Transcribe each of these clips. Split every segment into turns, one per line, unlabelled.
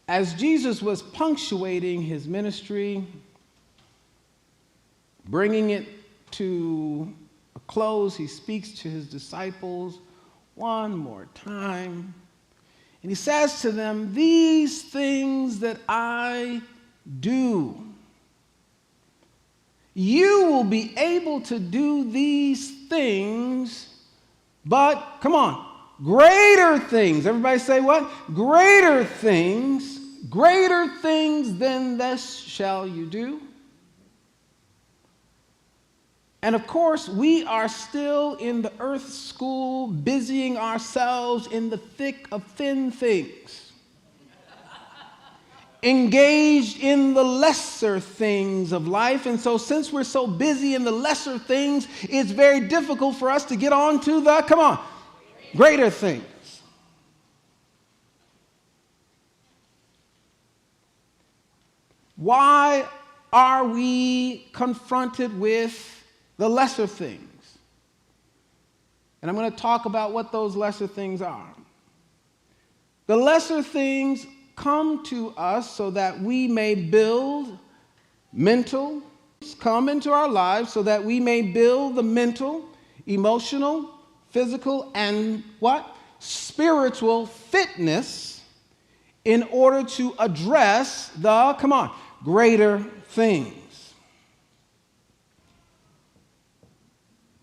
as Jesus was punctuating his ministry, bringing it to a close, he speaks to his disciples one more time. And he says to them, "These things that I do, you will be able to do these things, but," come on, "greater things." Everybody say what? Greater things than this shall you do. And of course, we are still in the earth school, busying ourselves in the thick of thin things, engaged in the lesser things of life. And so since we're so busy in the lesser things, it's very difficult for us to get on to the, come on, greater things. Why are we confronted with the lesser things? And I'm going to talk about what those lesser things are. The lesser things come to us so that we may build come into our lives so that we may build the mental, emotional, physical, and what? Spiritual fitness in order to address the, come on, greater things.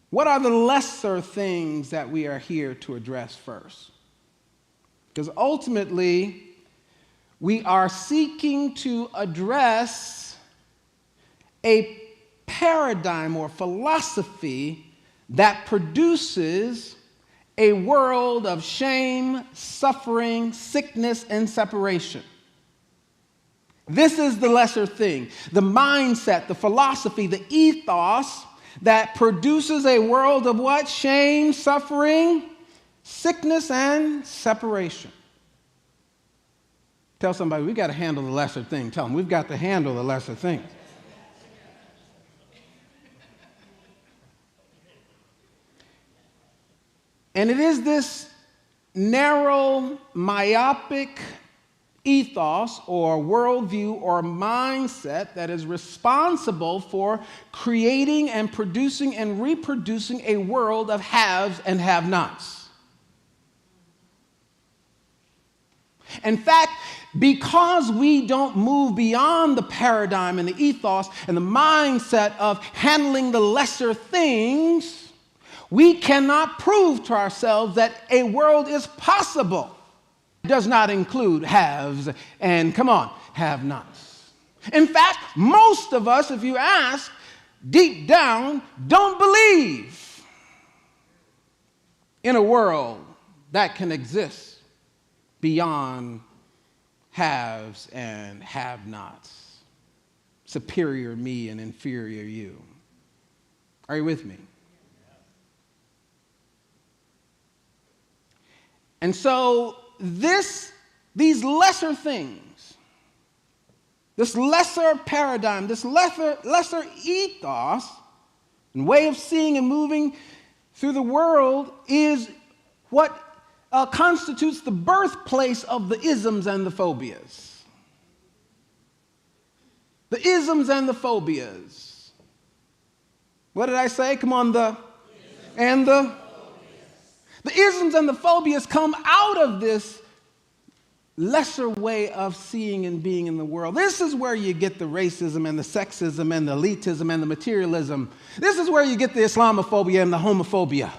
What are the lesser things that we are here to address first? Because ultimately, we are seeking to address a paradigm or philosophy that produces a world of shame, suffering, sickness, and separation. This is the lesser thing, the mindset, the philosophy, the ethos that produces a world of what? Shame, suffering, sickness, and separation. Tell somebody, we've got to handle the lesser thing. Tell them, we've got to handle the lesser things. And it is this narrow, myopic ethos or worldview or mindset that is responsible for creating and producing and reproducing a world of haves and have-nots. In fact, because we don't move beyond the paradigm and the ethos and the mindset of handling the lesser things, we cannot prove to ourselves that a world is possible. Does not include haves and, come on, have-nots. In fact, most of us, if you ask, deep down, don't believe in a world that can exist beyond haves and have-nots, superior me and inferior you. Are you with me? And so these lesser things, this lesser paradigm, this lesser ethos and way of seeing and moving through the world is what constitutes the birthplace of the isms and the phobias. The isms and the phobias. What did I say? Come on, the isms and the phobias come out of this lesser way of seeing and being in the world. This is where you get the racism and the sexism and the elitism and the materialism. This is where you get the Islamophobia and the homophobia.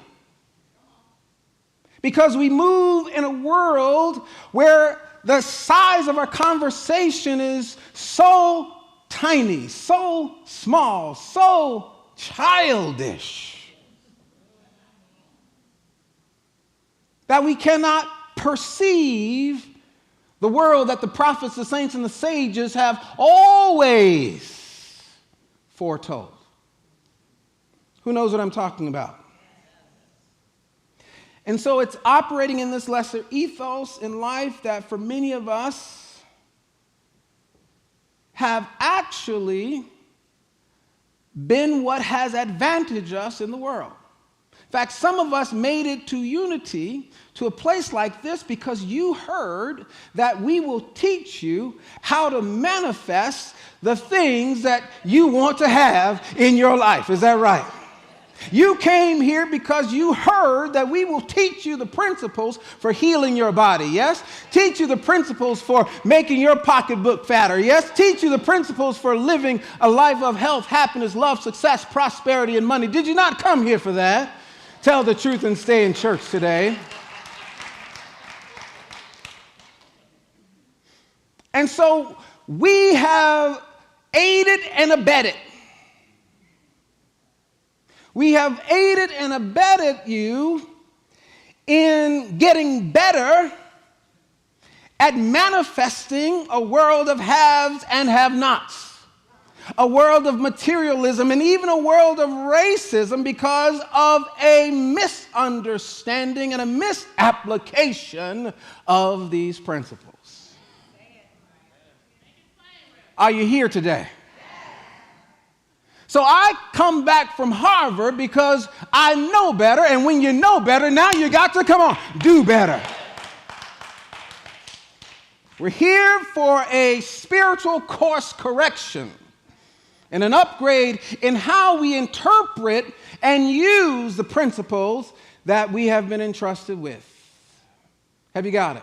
Because we move in a world where the size of our conversation is so tiny, so small, so childish, that we cannot perceive the world that the prophets, the saints, and the sages have always foretold. Who knows what I'm talking about? And so it's operating in this lesser ethos in life that for many of us have actually been what has advantaged us in the world. In fact, some of us made it to Unity, to a place like this, because you heard that we will teach you how to manifest the things that you want to have in your life. Is that right? You came here because you heard that we will teach you the principles for healing your body, yes? Teach you the principles for making your pocketbook fatter, yes? Teach you the principles for living a life of health, happiness, love, success, prosperity, and money. Did you not come here for that? Tell the truth and stay in church today. And so we have aided and abetted. We have aided and abetted you in getting better at manifesting a world of haves and have-nots, a world of materialism, and even a world of racism because of a misunderstanding and a misapplication of these principles. Are you here today? So I come back from Harvard because I know better, and when you know better, now you got to, come on, do better. We're here for a spiritual course correction and an upgrade in how we interpret and use the principles that we have been entrusted with. Have you got it?